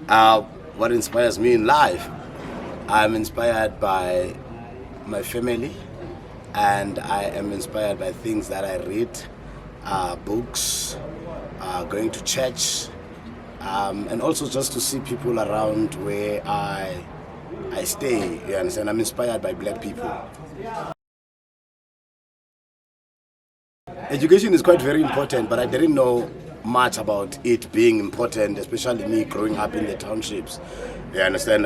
What inspires me in life? I'm inspired by my family, and I am inspired by things that I read, books, going to church, and also just to see people around where I stay. You understand? I'm inspired by black people. Education is quite very important, but I didn't know much about it being important, especially me growing up in the townships. You understand?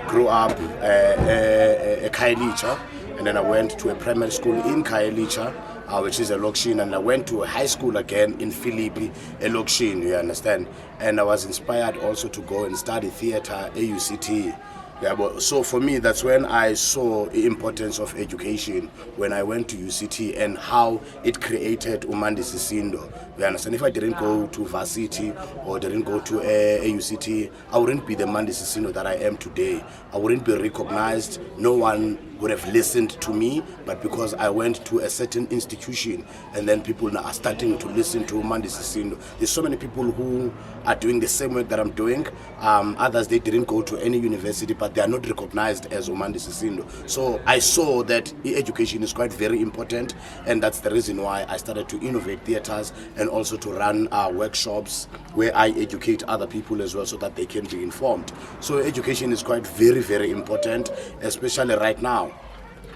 Grew up a Khayelitsha, and then I went to a primary school in Khayelitsha, which is a Lokshin, and I went to a high school again in Philippi, a Lokshin, you understand? And I was inspired also to go and study theater, AUCT. Yeah, but so for me, that's when I saw the importance of education when I went to UCT and how it created Mandisi Sindo. You understand? If I didn't go to varsity or didn't go to AUCT, I wouldn't be the Mandisi Sindo that I am today. I wouldn't be recognized. No one would have listened to me, but because I went to a certain institution, and then people now are starting to listen to Mandisi Sindo. There's so many people who are doing the same work that I'm doing. Others, they didn't go to any university, but they are not recognized as Mandisi Sindo. So I saw that education is quite very important, and that's the reason why I started to innovate theaters and also to run workshops where I educate other people as well so that they can be informed. So education is quite very, very important, especially right now.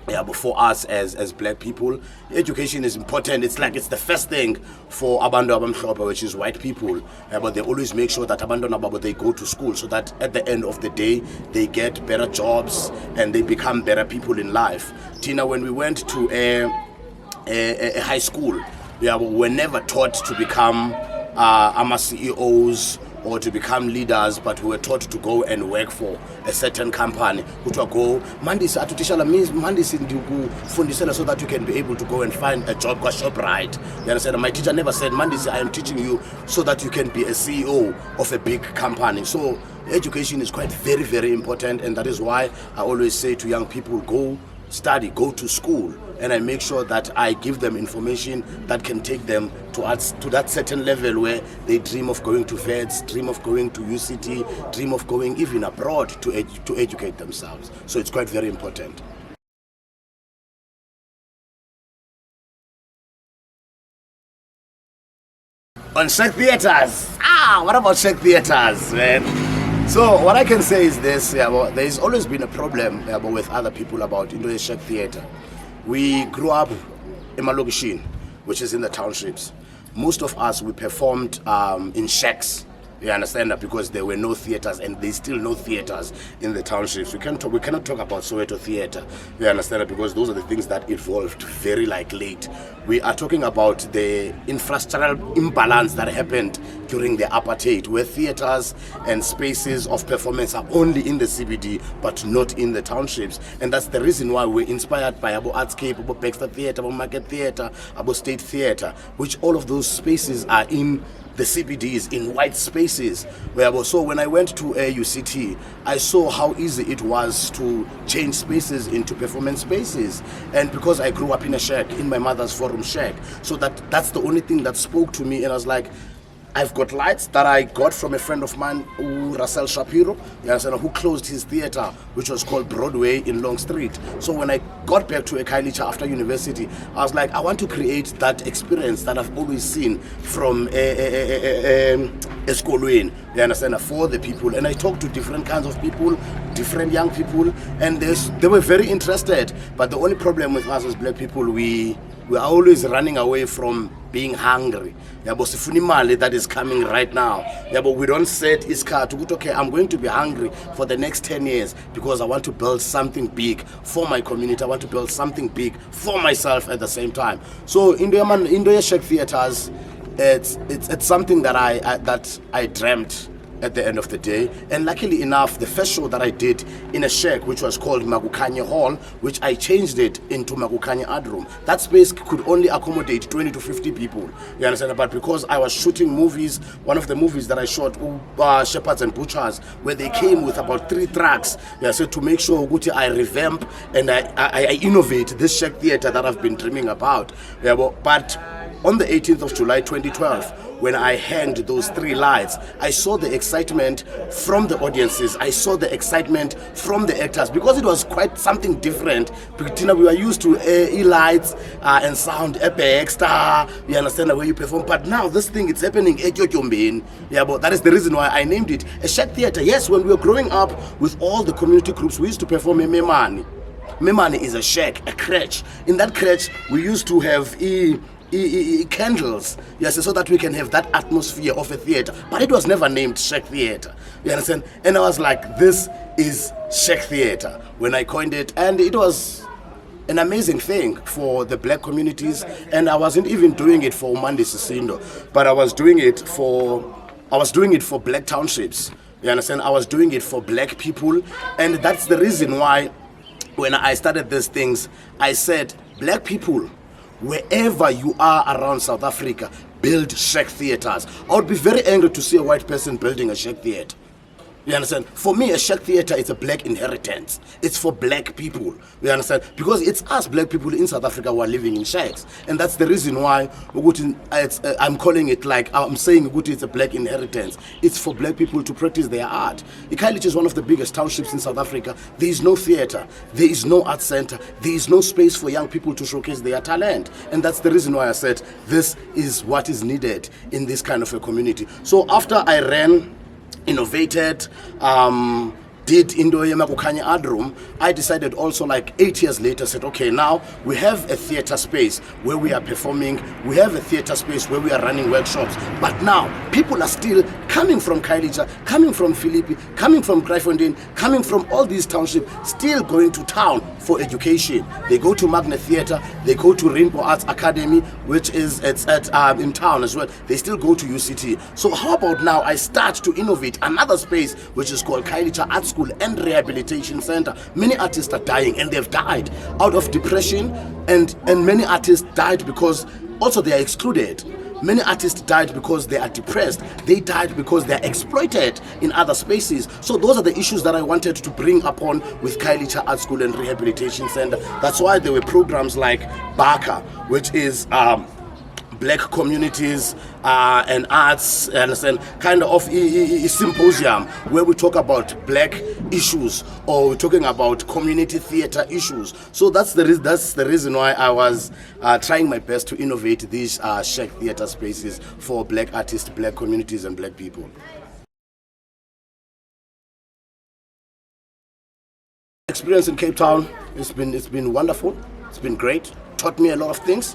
Yeah, but for us as black people, education is important. It's like it's the first thing for abantu abamhlophe, which is white people. But they always make sure that abantu ababo, they go to school so that at the end of the day they get better jobs and they become better people in life. Tina, when we went to a high school, we were never taught to become CEOs or to become leaders, but we were taught to go and work for a certain company. Go Mandisi atutishala means Mandisi ndikufundisela so that you can be able to go and find a job kwa ShopRite. You understand? My teacher never said, Mandisi, I am teaching you so that you can be a CEO of a big company. So education is quite very, very important, and that is why I always say to young people, go study, go to school, and I make sure that I give them information that can take them to that certain level where they dream of going to VETS, dream of going to UCT, dream of going even abroad to educate themselves. So it's quite very important. On Shek Theaters, what about Shek Theaters, man? So what I can say is this, there's always been a problem with other people about Shek Theater. We grew up in Malokishin, which is in the townships. Most of us, we performed in shacks. You understand that? Because there were no theaters, and there's still no theaters in the townships. We cannot talk about Soweto theater. You understand that? Because those are the things that evolved very late. We are talking about the infrastructural imbalance that happened during the apartheid, where theaters and spaces of performance are only in the CBD but not in the townships. And that's the reason why we're inspired by Abo Artscape, Abo Baxter Theatre, Abo Market Theatre, Abo State Theatre, which all of those spaces are in the CBDs, in white spaces. So when I went to UCT, I saw how easy it was to change spaces into performance spaces. And because I grew up in a shack, in my mother's forum shack, so that's the only thing that spoke to me. And I was like, I've got lights that I got from a friend of mine, Russell Shapiro, who closed his theater, which was called Broadway in Long Street. So when I got back to Khayelitsha after university, I was like, I want to create that experience that I've always seen from Eskolweni, for the people. And I talked to different kinds of people, different young people, and they were very interested. But the only problem with us as black people, we are always running away from being hungry. That is coming right now. But we don't set iskhathi, okay, I'm going to be hungry for the next 10 years because I want to build something big for my community. I want to build something big for myself at the same time. So Indo Shek Theaters, it's something that I dreamt at the end of the day. And luckily enough, the first show that I did in a shack, which was called Magukanye Hall, which I changed it into Magukanye Art Room. That space could only accommodate 20 to 50 people. You understand? But because I was shooting movies, one of the movies that I shot, Shepherds and Butchers, where they came with about 3 tracks. So to make sure I revamp and I innovate this shack theater that I've been dreaming about. But on the 18th of July 2012, when I hanged those 3 lights, I saw the excitement from the audiences. I saw the excitement from the actors, because it was quite something different. Because we were used to lights and sound, extra, you understand the way you perform. But now this thing, it's happening at Yochombeni. Yeah, but that is the reason why I named it a shack theater. Yes, when we were growing up with all the community groups, we used to perform a Memani. Memani is a shack, a crèche. In that crèche, we used to have candles, yes, so that we can have that atmosphere of a theater. But it was never named shack theater. You understand? And I was like, this is shack theater when I coined it, and it was an amazing thing for the black communities. And I wasn't even doing it for Mandisi Sindo, but I was doing it for black townships. You understand? I was doing it for black people, and that's the reason why when I started these things, I said, black people, wherever you are around South Africa, build shack theaters. I would be very angry to see a white person building a shack theater. You understand? For me, a shack theater is a black inheritance. It's for black people. You understand? Because it's us black people in South Africa who are living in shacks. And that's the reason why I'm calling it, like I'm saying, it's a black inheritance. It's for black people to practice their art. Ikhayilich is one of the biggest townships in South Africa. There is no theater. There is no art center. There is no space for young people to showcase their talent. And that's the reason why I said this is what is needed in this kind of a community. So after I ran, innovated, did Indo Kukhanya Art Room, I decided also, like 8 years later, said, okay, now we have a theater space where we are performing, we have a theater space where we are running workshops, but now people are still coming from Khayelitsha, coming from Philippi, coming from Kraaifontein, coming from all these townships, still going to town for education. They go to Magnet Theatre, they go to Rainbow Arts Academy, which is in town as well. They still go to UCT. So how about now I start to innovate another space which is called Khayelitsha Art School and Rehabilitation Center. Many artists are dying, and they've died out of depression, and many artists died because also they are excluded. Many artists died because they are depressed. They died because they are exploited in other spaces. So those are the issues that I wanted to bring upon with Khayelitsha Art School and Rehabilitation Center. That's why there were programs like BACA, which is black communities and arts, and kind of a symposium where we talk about black issues, or we're talking about community theater issues. So that's the reason why I was trying my best to innovate these shack theater spaces for black artists, black communities, and black people. Experience in Cape Town, it's been wonderful. It's been great. Taught me a lot of things.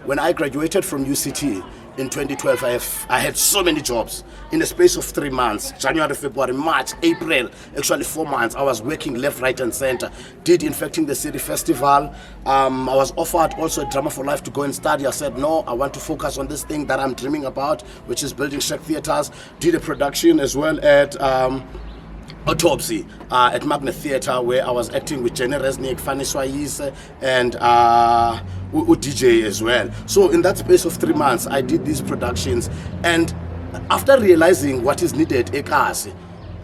When I graduated from UCT in 2012, I had so many jobs in the space of 3 months. January, February, March, April, actually 4 months. I was working left, right, and center. Did Infecting the City Festival. I was offered also a Drama for Life to go and study. I said, no, I want to focus on this thing that I'm dreaming about, which is building shack theaters. Did a production as well at Autopsy at Magnet Theatre, where I was acting with Jenny Resnick, Fanny Swayise, and DJ as well. So in that space of 3 months, I did these productions, and after realizing what is needed eKasi,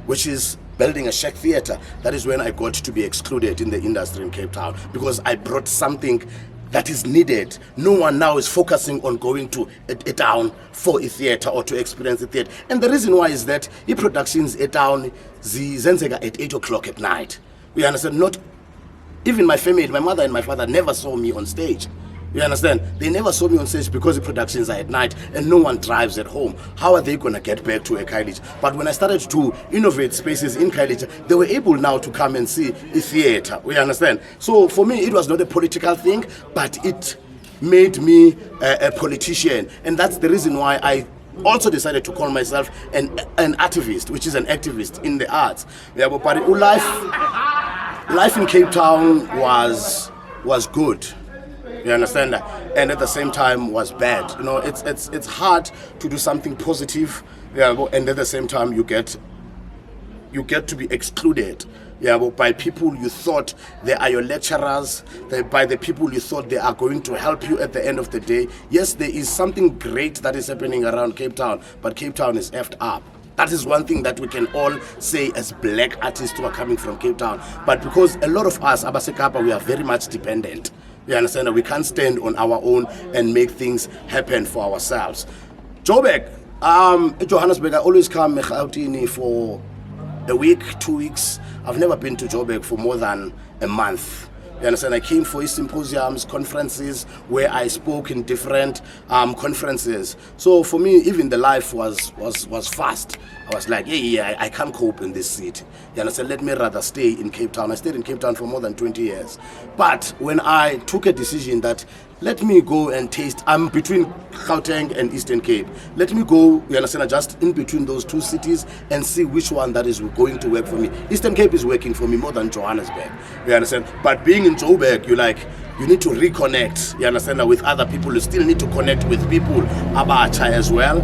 which is building a shack theatre, that is when I got to be excluded in the industry in Cape Town, because I brought something that is needed. No one now is focusing on going to a town for a theatre or to experience a theatre. And the reason why is that productions a town zenzeka at 8 o'clock at night. You understand? Not even my family, my mother and my father never saw me on stage. You understand? They never saw me on stage because the productions are at night and no one drives at home. How are they going to get back to a Khayelitsha? But when I started to innovate spaces in Khayelitsha, they were able now to come and see a theatre. You understand? So for me, it was not a political thing, but it made me a politician. And that's the reason why I also decided to call myself an activist, which is an activist in the arts. Yeah, but life in Cape Town was good. You understand that? And at the same time was bad. You know, it's hard to do something positive, yeah, and at the same time you get to be excluded, yeah, by people you thought they are your lecturers, by the people you thought they are going to help you at the end of the day. Yes, there is something great that is happening around Cape Town, but Cape Town is effed up. That is one thing that we can all say as black artists who are coming from Cape Town. But because a lot of us, Abasekapa, we are very much dependent. You understand that we can't stand on our own and make things happen for ourselves. Joburg, Johannesburg, I always come Gauteng for a week, 2 weeks. I've never been to Joburg for more than a month. You understand? I came for symposiums, conferences, where I spoke in different conferences. So for me, even the life was fast. I was like, yeah, I can't cope in this city. You understand? Let me rather stay in Cape Town. I stayed in Cape Town for more than 20 years. But when I took a decision that let me go and taste, I'm between Gauteng and Eastern Cape. Let me go, you understand, just in between those two cities and see which one that is going to work for me. Eastern Cape is working for me more than Johannesburg, you understand? But being in Joburg, you need to reconnect, you understand, with other people. You still need to connect with people, Abacha as well.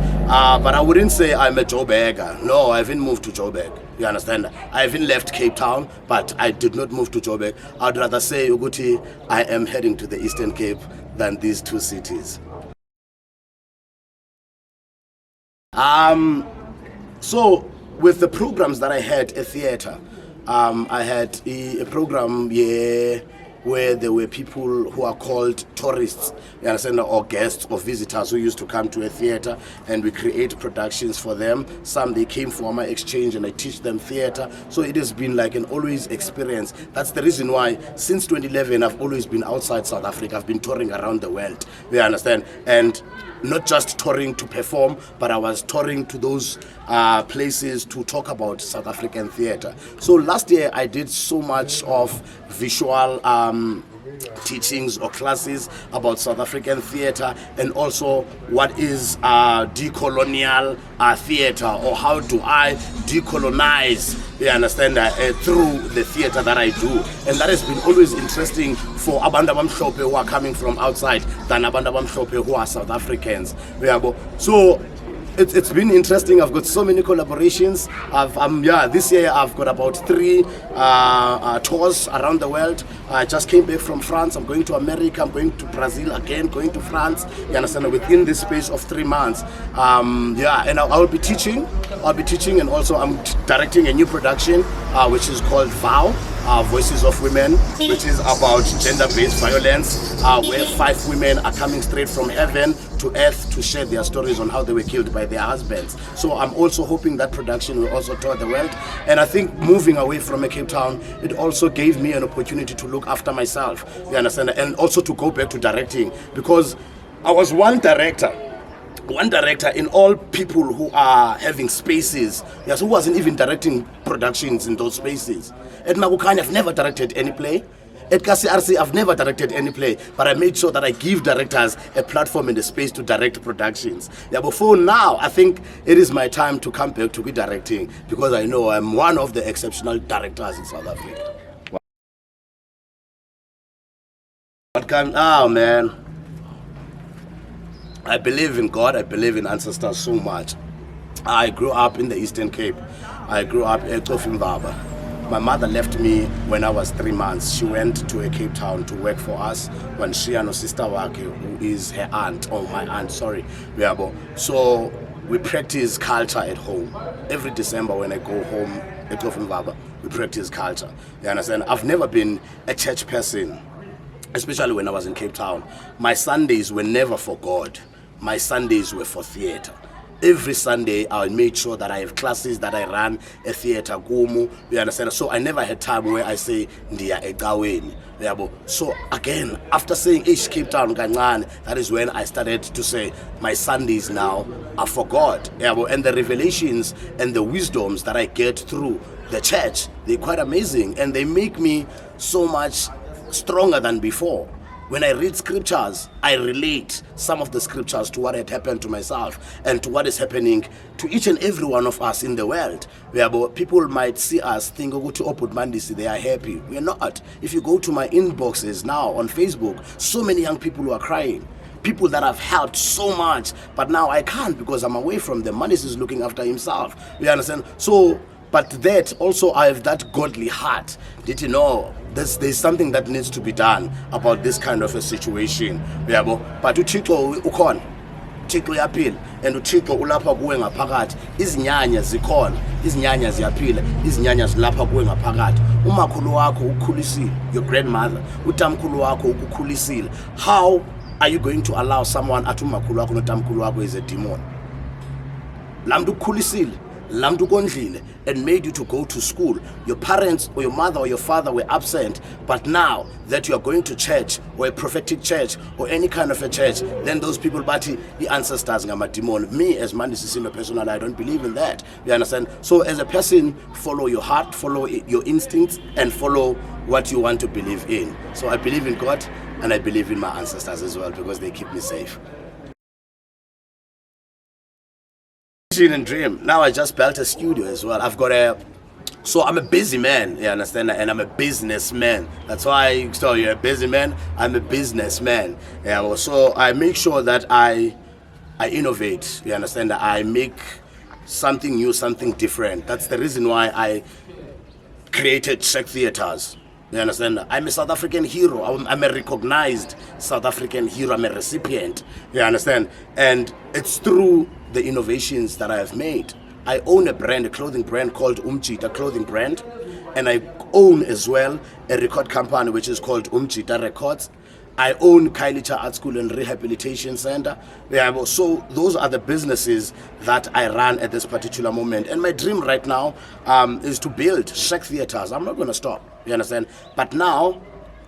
But I wouldn't say I'm a Joburger. No, I haven't moved to Joburg. You understand? I haven't left Cape Town, but I did not move to Joburg. I'd rather say, Uguti, I am heading to the Eastern Cape than these two cities. So with the programs that I had at theater, I had a program where there were people who are called tourists, you understand, or guests or visitors who used to come to a theater, and we create productions for them. Some they came for my exchange and I teach them theater. So it has been like an always experience. That's the reason why since 2011 I've always been outside South Africa. I've been touring around the world, you understand, and not just touring to perform, but I was touring to those places to talk about South African theater. So last year I did so much of visual teachings or classes about South African theater, and also what is decolonial theater, or how do I decolonize, you understand, through the theater that I do. And that has been always interesting for abantu abamhlophe who are coming from outside than abantu abamhlophe who are South Africans. So it's been interesting. I've got so many collaborations. This year I've got about 3 tours around the world. I just came back from France. I'm going to America. I'm going to Brazil again, going to France. You understand? Within this space of 3 months. And I'll be teaching. And also I'm directing a new production which is called VOW. Voices of Women, which is about gender-based violence, where 5 women are coming straight from heaven to earth to share their stories on how they were killed by their husbands. So I'm also hoping that production will also tour the world. And I think moving away from Cape Town, it also gave me an opportunity to look after myself, you understand, and also to go back to directing, because I was one director in all people who are having spaces, yes, who wasn't even directing productions in those spaces. At Magukani, I've never directed any play. At KCRC, I've never directed any play, but I made sure that I give directors a platform and a space to direct productions. But for now, I think it is my time to come back to be directing, because I know I'm one of the exceptional directors in South Africa. Man. I believe in God, I believe in ancestors so much. I grew up in the Eastern Cape. I grew up at Mbongo. My mother left me when I was 3 months. She went to Cape Town to work for us when she and her sister wake, who is her aunt, or my aunt, sorry. So we practice culture at home. Every December when I go home at Mbongo, we practice culture. You understand? I've never been a church person, especially when I was in Cape Town. My Sundays were never for God. My Sundays were for theater. Every Sunday I made sure that I have classes, that I run a theater, Gumu, you understand? So I never had time where I say, Ndia egaweni. So again, after saying Cape Town, that is when I started to say, my Sundays now are for God. And the revelations and the wisdoms that I get through the church, they're quite amazing. And they make me so much stronger than before. When I read scriptures, I relate some of the scriptures to what had happened to myself and to what is happening to each and every one of us in the world. People might see us, think, oh, to Oput Mandisi, they are happy. We are not. If you go to my inboxes now on Facebook, so many young people who are crying. People that I've helped so much, but now I can't because I'm away from them. Mandisi is looking after himself. You understand? So, but that also I have that godly heart. Did you know? There's something that needs to be done about this kind of a situation. But Uthixo uThixo uyaphila and uThixo ulapha kuwe ngaphakathi. Izinyanya zikhona, izinyanya ziyaphila, izinyanya zilapha kuwe ngaphakathi. Umakhulu wakho ukukhulisile, your grandmother, utamkhulu wakho ukukhulisile. How are you going to allow someone athi umakhulu wakho notamkhulu wakho is a demon? Lamntu ukukhulisile, lamntu ukondlile, and made you to go to school. Your parents or your mother or your father were absent, but now that you are going to church or a prophetic church or any kind of a church, then those people bathi the ancestors ngama demon. Me as Mandisi Sindo personally, I don't believe in that. You understand? So as a person, follow your heart, follow your instincts, and follow what you want to believe in. So I believe in God and I believe in my ancestors as well because they keep me safe. And dream. Now I just built a studio as well. So I'm a busy man, you understand, and I'm a businessman. That's why, so you're a busy man, I'm a businessman. Yeah, so I make sure that I innovate, you understand, that I make something new, something different. That's the reason why I created Czech Theaters. You understand? I'm a South African hero. I'm a recognized South African hero. I'm a recipient. You understand? And it's through the innovations that I have made. I own a brand, a clothing brand called Umchita Clothing Brand. And I own as well a record company which is called Umchita Records. I own Kailicha Art School and Rehabilitation Center. Yeah, so those are the businesses that I run at this particular moment. And my dream right now is to build Czech Theaters. I'm not going to stop, you understand? But now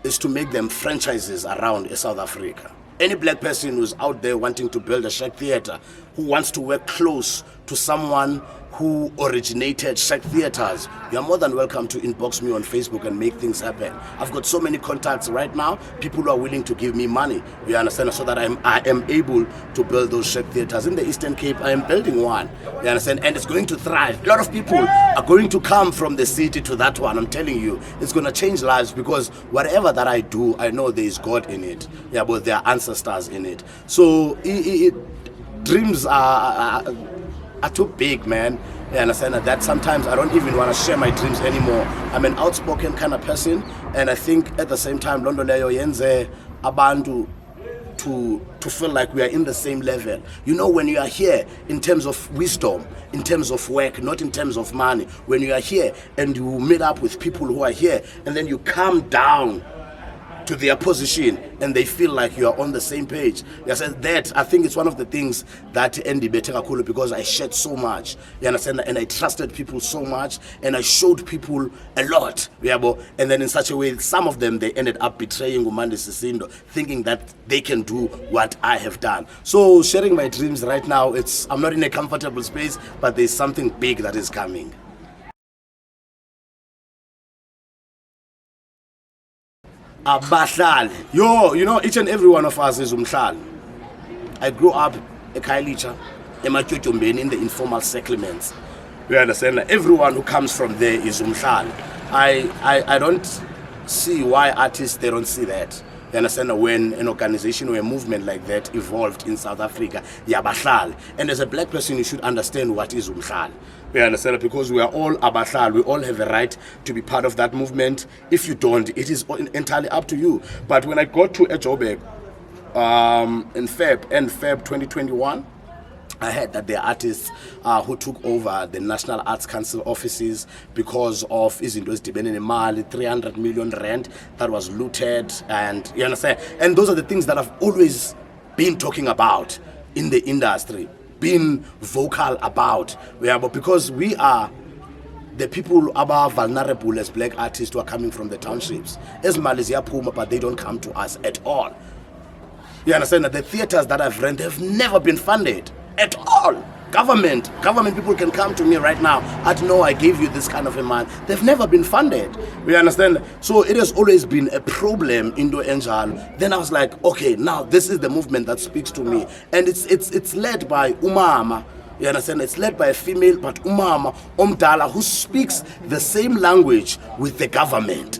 is to make them franchises around South Africa. Any black person who's out there wanting to build a Czech Theater, who wants to work close to someone who originated Czech Theaters, you're more than welcome to inbox me on Facebook and make things happen. I've got so many contacts right now, people who are willing to give me money, you understand, so that I am able to build those Czech Theaters. In the Eastern Cape, I am building one, you understand, and it's going to thrive. A lot of people are going to come from the city to that one, I'm telling you. It's going to change lives because whatever that I do, I know there is God in it, yeah, but there are ancestors in it. So dreams are too big, man. You understand that sometimes I don't even want to share my dreams anymore. I'm an outspoken kind of person, and I think at the same time, Londo leyo yenze abantu to feel like we are in the same level. You know, when you are here in terms of wisdom, in terms of work, not in terms of money, when you are here and you meet up with people who are here, and then you come down to their position and they feel like you are on the same page. Yes, that I think it's one of the things that Andy Betekakulu, because I shared so much, you understand, and I trusted people so much and I showed people a lot, and then in such a way some of them they ended up betraying Mandisi Sindo, thinking that they can do what I have done. So sharing my dreams right now, I'm not in a comfortable space, but there's something big that is coming. Abahlali. You know, each and every one of us is umhlali. I grew up a Kailicha, in the informal settlements. You understand? Everyone who comes from there is umhlali. I don't see why artists, they don't see that. You understand? When an organization or a movement like that evolved in South Africa, yabahlali. And as a black person, you should understand what is umhlali. You understand? Because we are all abahlali, we all have a right to be part of that movement. If you don't, it is entirely up to you. But when I got to Ejobe in Feb 2021, I heard that there are artists who took over the National Arts Council offices because of izinto ezidibene nemali, 300 million rand that was looted, and you understand. And those are the things that I've always been talking about in the industry, been vocal about, because we are the people who are vulnerable as black artists who are coming from the townships. As Malaysia Puma, but they don't come to us at all. You understand that the theaters that I've rented have never been funded at all. Government people can come to me right now. I don't know, I gave you this kind of a man. They've never been funded. We understand. So it has always been a problem in Do Angel. Then I was like, okay, now this is the movement that speaks to me, and it's led by Umama. You understand? It's led by a female, but Umama Omdala, who speaks the same language with the government.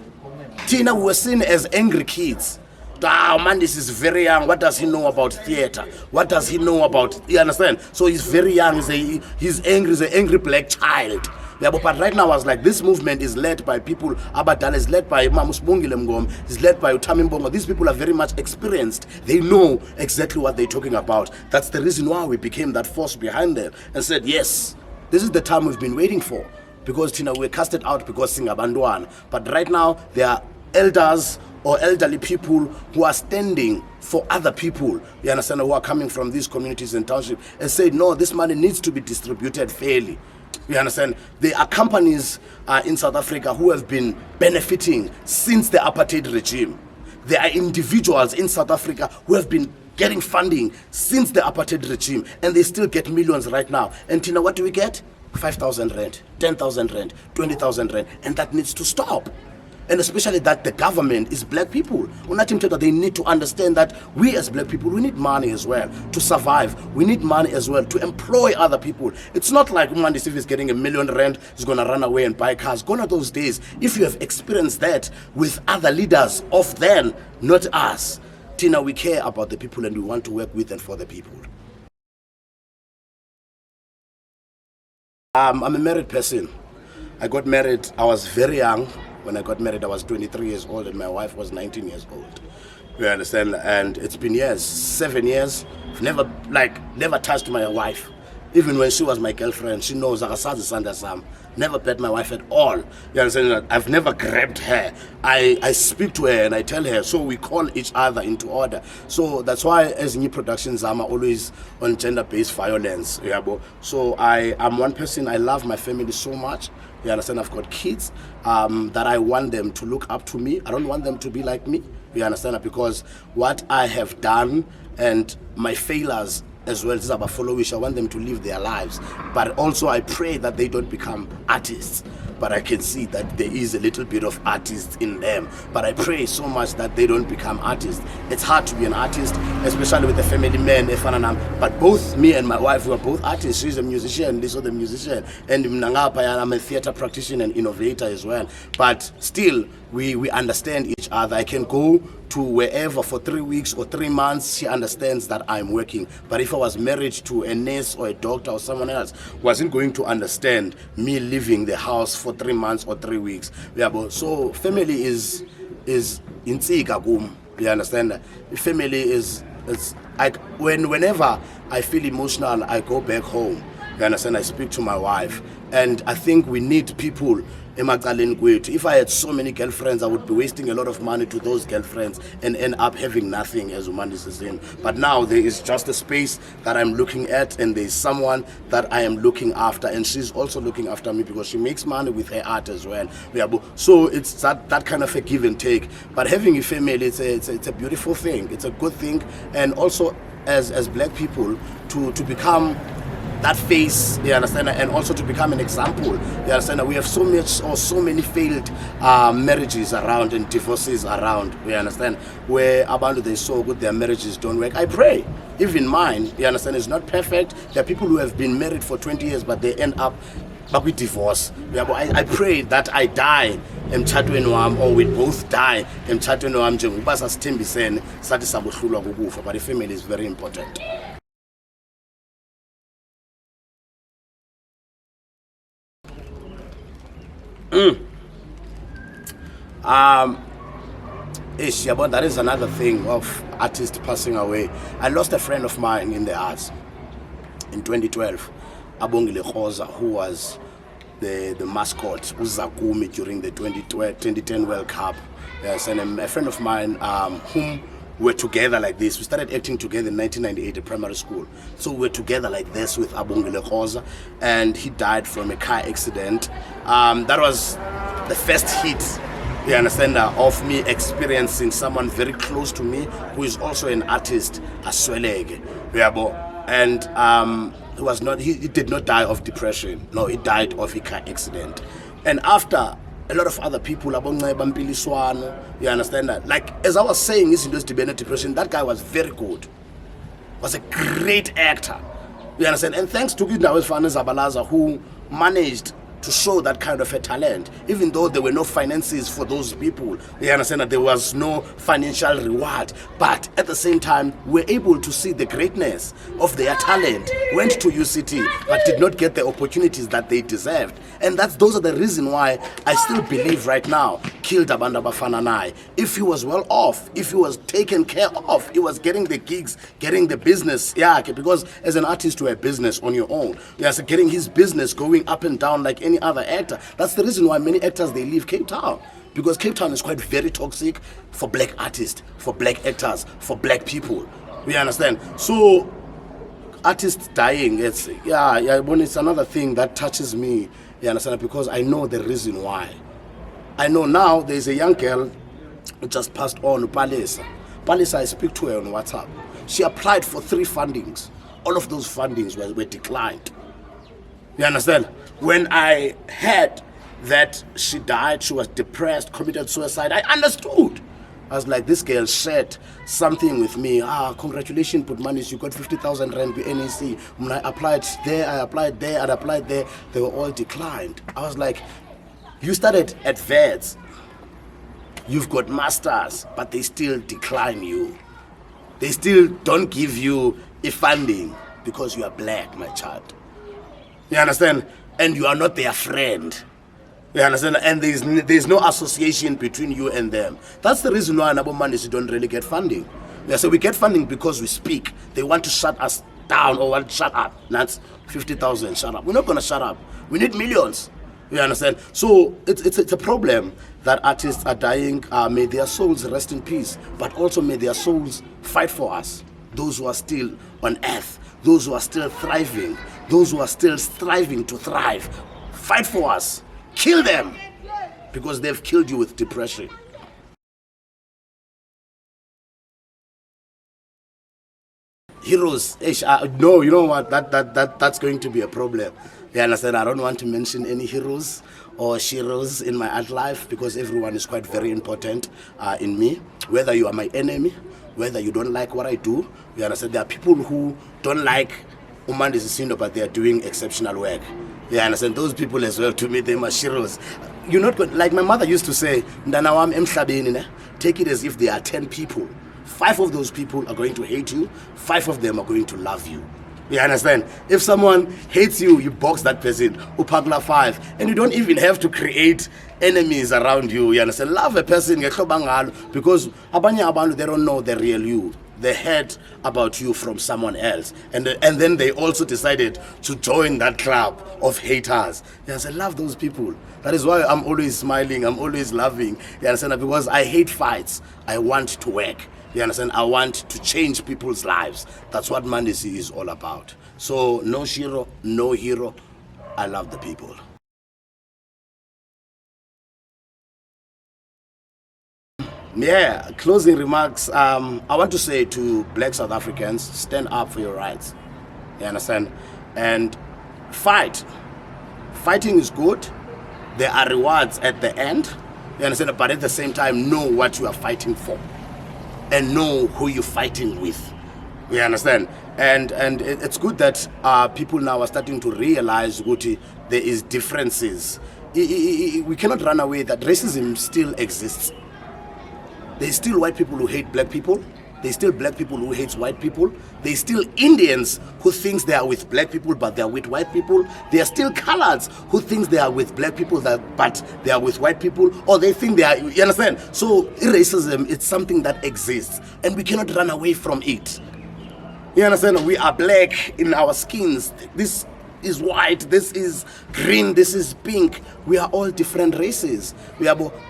Tina, we were seen as angry kids. Mandisi is very young. What does he know about theater? What does he know about? You understand? So he's very young. He's angry. He's an angry black child. Yeah, but right now I was like, this movement is led by people, Abadal is led by Mamus Bongilem, is led by Thami Mbongo. These people are very much experienced. They know exactly what they're talking about. That's the reason why we became that force behind them and said, yes, this is the time we've been waiting for. Because Tina, we're casted out because Singabandwan. But right now, there are elders or elderly people who are standing for other people, you understand, who are coming from these communities and townships and say, no, this money needs to be distributed fairly. You understand? There are companies in South Africa who have been benefiting since the apartheid regime. There are individuals in South Africa who have been getting funding since the apartheid regime, and they still get millions right now. And Tina, what do we get? 5,000 rand, 10,000 rand, 20,000 rand, and that needs to stop. And especially that the government is black people. They need to understand that we as black people, we need money as well to survive. We need money as well to employ other people. It's not like Mandisi is getting $1 million rent, is going to run away and buy cars. Gone are those days. If you have experienced that with other leaders of then, not us, Tina, we care about the people and we want to work with and for the people. I'm a married person. I got married, I was very young. When I got married, I was 23 years old and my wife was 19 years old. You understand? And it's been years, 7 years. I've never touched my wife. Even when she was my girlfriend, she knows never pet my wife at all. You understand? I've never grabbed her. I speak to her and I tell her, so we call each other into order. So that's why as new productions, I'm always on gender-based violence. Yeah, so I'm one person, I love my family so much. You understand? I've got kids that I want them to look up to me. I don't want them to be like me. You understand? Because what I have done and my failures as well as about followers, I want them to live their lives. But also I pray that they don't become artists. But I can see that there is a little bit of artists in them. But I pray so much that they don't become artists. It's hard to be an artist, especially with a family man. But both me and my wife, we are both artists. She's a musician, this is the musician. And I'm a theater practitioner and innovator as well. But still, we understand each other. I can go to wherever for 3 weeks or 3 months. She understands that I'm working. But if I was married to a nurse or a doctor or someone else, wasn't going to understand me leaving the house for 3 months or 3 weeks. Yeah, so family is in Tsigagum. You understand that? Family is whenever I feel emotional, I go back home. You understand? I speak to my wife. And I think we need people. If I had so many girlfriends, I would be wasting a lot of money to those girlfriends and end up having nothing as Mandisi Sindo. But now there is just a space that I'm looking at, and there's someone that I am looking after, and she's also looking after me because she makes money with her art as well. Yeah, so it's that kind of a give and take. But having a family, it's a beautiful thing. It's a good thing, and also as black people to become that face, you understand, and also to become an example. You understand, we have so many failed marriages around and divorces around. You understand, where about they're so good, their marriages don't work. I pray, even mine, you understand, is not perfect. There are people who have been married for 20 years, but they end up with divorce. Yeah, but I pray that I die emtshatweni wami, or we both die emtshatweni wami njengoba sasithembisene sathi sabohlulwa kukufa. But the family is very important. That is another thing of artists passing away. I lost a friend of mine in the arts in 2012, Abongile, who was the mascot Uzakumi during the 2010 World Cup. Yes, and a friend of mine whom were together like this. We started acting together in 1998 at primary school. So we were together like this with Abongile Khoza, and he died from a car accident. That was the first hit, you understand, of me experiencing someone very close to me who is also an artist, Aswelege. And he did not die of depression. No, he died of a car accident. And after, a lot of other people, you understand that? Like, as I was saying, this industry depression, that guy was very good. Was a great actor. You understand? And thanks to Gidnawes Fane Zabalaza, who managed to show that kind of a talent, even though there were no finances for those people. You understand that there was no financial reward, but at the same time, we're able to see the greatness of their talent, went to UCT, but did not get the opportunities that they deserved. And those are the reason why I still believe right now, killed Abanda Bafananai. If he was well off, if he was taken care of, he was getting the gigs, getting the business, yeah, because as an artist, you have business on your own. Yes, getting his business going up and down like any other actor. That's the reason why many actors, they leave Cape Town. Because Cape Town is quite very toxic for black artists, for black actors, for black people. We understand? So, artists dying, it's another thing that touches me. You understand? Because I know the reason why. I know now there's a young girl who just passed on, Palesa. Palesa, I speak to her on WhatsApp. She applied for 3 fundings. All of those fundings were declined. You understand? When I heard that she died, she was depressed, committed suicide, I understood. I was like, this girl shared something with me. Congratulations, Putmanis, you got 50,000 rand with NEC. When I applied there, I applied there, and applied there, they were all declined. I was like, you started at VETS, you've got masters, but they still decline you. They still don't give you a funding because you are black, my child. You understand? And you are not their friend. You understand? And there's no association between you and them. That's the reason why Nabo Mandisi don't really get funding. Yeah, so we get funding because we speak. They want to shut us down or want to shut up. That's 50,000, shut up. We're not going to shut up. We need millions. You understand? So it's a problem that artists are dying. May their souls rest in peace. But also may their souls fight for us. Those who are still on earth. Those who are still thriving. Those who are still striving to thrive. Fight for us. Kill them. Because they've killed you with depression. Heroes. No, you know what? That's going to be a problem. You understand? I don't want to mention any heroes or sheroes in my art life because everyone is quite very important in me. Whether you are my enemy, whether you don't like what I do, you understand? There are people who don't like Mandisi Sindo, but they are doing exceptional work. You understand? Those people as well, to me, they're my sheroes. You're not going, like my mother used to say, take it as if there are 10 people. 5 of those people are going to hate you, 5 of them are going to love you. You understand? If someone hates you, you box that person, upagla 5, and you don't even have to create enemies around you. You understand? Love a person, because abanye abantu, they don't know the real you. They heard about you from someone else, and then they also decided to join that club of haters. You understand? Love those people. That is why I'm always smiling, I'm always laughing. You understand? Because I hate fights. I want to work. You understand? I want to change people's lives. That's what Mandisi is all about. So no shiro, no hero. I love the people. Yeah, closing remarks. I want to say to black South Africans, stand up for your rights. You understand? And fight. Fighting is good. There are rewards at the end. You understand? But at the same time, know what you are fighting for. And know who you're fighting with. You understand? And it's good that people now are starting to realize that there is differences. We cannot run away that racism still exists. There's still white people who hate black people. There's still black people who hate white people. There's still Indians who thinks they are with black people but they are with white people. There are still coloreds who thinks they are with black people but they are with white people, or they think they are, you understand? So racism, it's something that exists and we cannot run away from it. You understand? We are black in our skins. This is white, this is green, this is pink. We are all different races.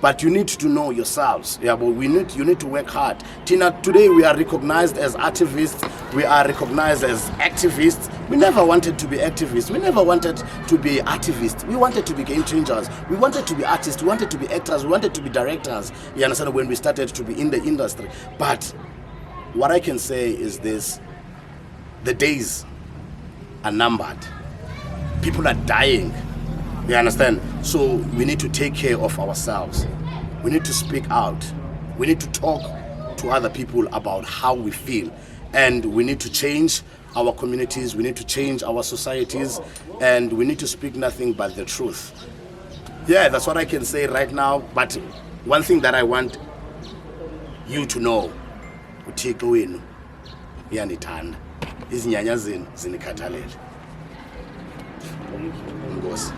But you need to know yourselves. You need to work hard. Tina, today we are recognized as activists. We are recognized as activists. We never wanted to be activists. We never wanted to be activists. We wanted to be game changers. We wanted to be artists. We wanted to be actors. We wanted to be directors. You understand? When we started to be in the industry. But what I can say is this: the days are numbered. People are dying, you understand? So we need to take care of ourselves. We need to speak out. We need to talk to other people about how we feel. And we need to change our communities, we need to change our societies, and we need to speak nothing but the truth. Yeah, that's what I can say right now. But one thing that I want you to know, uThixo wenu uyanithanda, izinyanya zenu zinikhathalele. Ngosi.